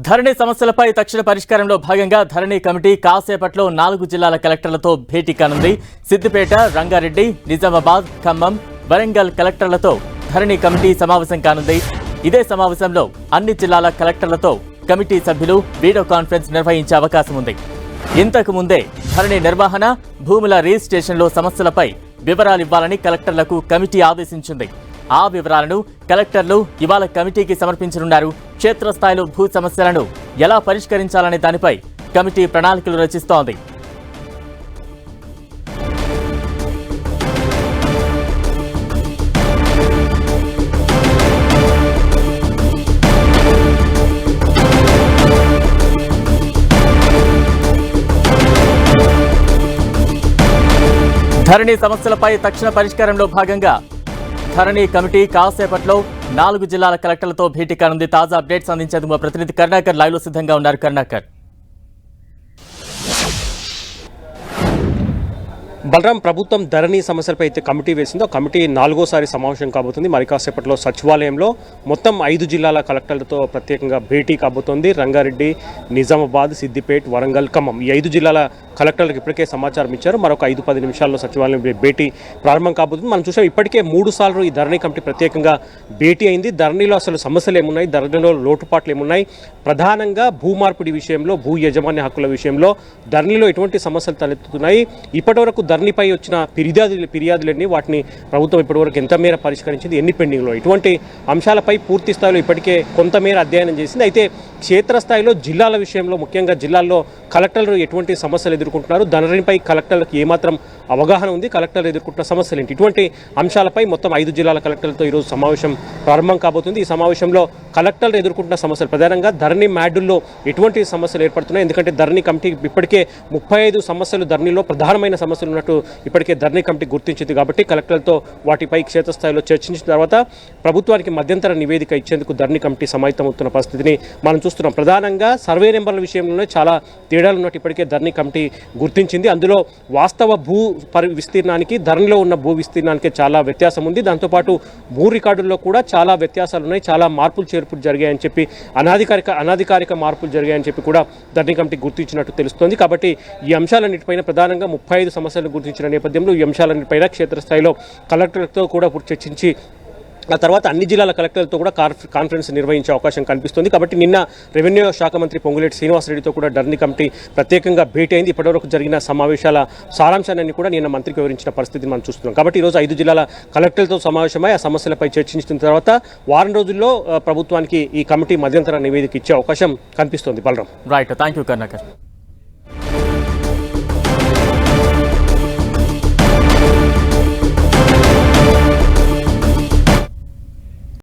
ధరణి సమస్యలపై తక్షణ పరిష్కారంలో భాగంగా ధరణి కమిటీ కాసేపట్లో 4 జిల్లాల కలెక్టర్లతో భేటీ కానుంది. సిద్దిపేట, రంగారెడ్డి, నిజామాబాద్, ఖమ్మం, వరంగల్ కలెక్టర్లతో ధరణి కమిటీ సమావేశం కానుంది. ఇదే సమావేశంలో అన్ని జిల్లాల కలెక్టర్లతో కమిటీ సభ్యులు వీడియో కాన్ఫరెన్స్ నిర్వహించే అవకాశం ఉంది. ఇంతకు ముందే ధరణి నిర్వహణ, భూముల రిజిస్ట్రేషన్లో సమస్యలపై వివరాలివ్వాలని కలెక్టర్లకు కమిటీ ఆదేశించింది. ఆ వివరాలను కలెక్టర్లు ఇవాళ కమిటీకి సమర్పించనున్నారు. క్షేత్రస్థాయిలో భూ సమస్యలను ఎలా పరిష్కరించాలనే దానిపై కమిటీ ప్రణాళికలు రచిస్తోంది. ధరణి సమస్యలపై తక్షణ పరిష్కారంలో భాగంగా ధరణి కమిటీ కాసేపట్లో 4 జిల్లాల కలెక్టర్లతో భేటీ కానుంది. తాజా అప్డేట్స్ అందించేందుకు మా ప్రతినిధి కరుణాకర్ లైవ్ లో సిద్ధంగా ఉన్నారు. కరుణాకర్, బలరాం, ప్రభుత్వం ధరణి సమస్యలపై అయితే కమిటీ వేసిందో కమిటీ 4వసారి సమావేశం కాబోతుంది. మరి కాసేపట్లో సచివాలయంలో మొత్తం 5 జిల్లాల కలెక్టర్లతో ప్రత్యేకంగా భేటీ కాబోతోంది. రంగారెడ్డి, నిజామాబాద్, సిద్దిపేట, వరంగల్, ఖమ్మం ఈ 5 జిల్లాల కలెక్టర్లకు ఇప్పటికే సమాచారం ఇచ్చారు. మరొక 5-10 నిమిషాల్లో సచివాలయం భేటీ ప్రారంభం కాబోతుంది. మనం చూసాం ఇప్పటికే 3 సార్లు ఈ ధరణి కమిటీ ప్రత్యేకంగా భేటీ అయింది. ధరణిలో అసలు సమస్యలు ఏమున్నాయి, ధరణిలో లోటుపాట్లు ఏమున్నాయి, ప్రధానంగా భూ మార్పిడి విషయంలో, భూ యజమాన్య హక్కుల విషయంలో ధరణిలో ఎటువంటి సమస్యలు తలెత్తుతున్నాయి, ఇప్పటివరకు ధరణిపై వచ్చిన ఫిర్యాదులన్నీ వాటిని ప్రభుత్వం ఇప్పటివరకు ఎంత మేర పరిష్కరించింది, ఎన్ని పెండింగ్లో, ఇటువంటి అంశాలపై పూర్తి స్థాయిలో ఇప్పటికే కొంతమేర అధ్యయనం చేసింది. అయితే క్షేత్రస్థాయిలో జిల్లాల విషయంలో, ముఖ్యంగా జిల్లాల్లో కలెక్టర్లు ఎటువంటి సమస్యలు ఎదుర్కొంటున్నారు, ధరణిపై కలెక్టర్లకు ఏమాత్రం అవగాహన ఉంది, కలెక్టర్లు ఎదుర్కొంటున్న సమస్యలు ఏంటి, ఇటువంటి అంశాలపై మొత్తం 5 జిల్లాల కలెక్టర్లతో ఈరోజు సమావేశం ప్రారంభం కాబోతుంది. ఈ సమావేశంలో కలెక్టర్లు ఎదుర్కొంటున్న సమస్యలు, ప్రధానంగా ధరణి మ్యాడ్యూల్లో ఎటువంటి సమస్యలు ఏర్పడుతున్నాయి, ఎందుకంటే ధరణి కమిటీ ఇప్పటికే 35 సమస్యలు ధరణిలో ప్రధానమైన సమస్యలు ఉన్నట్టు ఇప్పటికే ధరణి కమిటీ గుర్తించింది. కాబట్టి కలెక్టర్లతో వాటిపై క్షేత్రస్థాయిలో చర్చించిన తర్వాత ప్రభుత్వానికి మధ్యంతర నివేదిక ఇచ్చేందుకు ధరణి కమిటీ సమాయత్తమవుతున్న పరిస్థితిని మనం చూస్తున్నాం. ప్రధానంగా సర్వే నెంబర్ల విషయంలోనే చాలా తేడాలు ఉన్నట్టు ఇప్పటికే ధరణి కమిటీ గుర్తించింది. అందులో వాస్తవ భూ విస్తీర్ణానికి ధరణిలో ఉన్న భూ విస్తీర్ణానికి చాలా వ్యత్యాసం ఉంది. దాంతోపాటు భూ రికార్డుల్లో కూడా చాలా వ్యత్యాసాలు ఉన్నాయి, చాలా మార్పులు చేర్పులు జరిగాయని చెప్పి అనాధికారిక మార్పులు జరిగాయని చెప్పి కూడా ధరణి కమిటీ గుర్తించినట్టు తెలుస్తోంది. కాబట్టి ఈ అంశాలన్నిటిపైన ప్రధానంగా 35 సమస్యలు గుర్తించిన నేపథ్యంలో ఈ అంశాలన్నిటిపైన క్షేత్రస్థాయిలో కలెక్టర్లతో కూడా చర్చించి ఆ తర్వాత అన్ని జిల్లాల కలెక్టర్లతో కూడా కాన్ఫరెన్స్ నిర్వహించే అవకాశం కనిపిస్తుంది. కాబట్టి నిన్న రెవెన్యూ శాఖ మంత్రి పొంగులేటి శ్రీనివాసరెడ్డితో కూడా ధరణి కమిటీ ప్రత్యేకంగా భేటీ అయింది. ఇప్పటివరకు జరిగిన సమావేశాల సారాంశాన్ని కూడా నిన్న మంత్రికి వివరించిన పరిస్థితిని మనం చూస్తున్నాం. కాబట్టి ఈరోజు 5 జిల్లాల కలెక్టర్లతో సమావేశమై ఆ సమస్యలపై చర్చించిన తర్వాత వారం రోజుల్లో ప్రభుత్వానికి ఈ కమిటీ మధ్యంతర నివేదిక ఇచ్చే అవకాశం కనిపిస్తుంది. Balram, right, thank you Karunakar.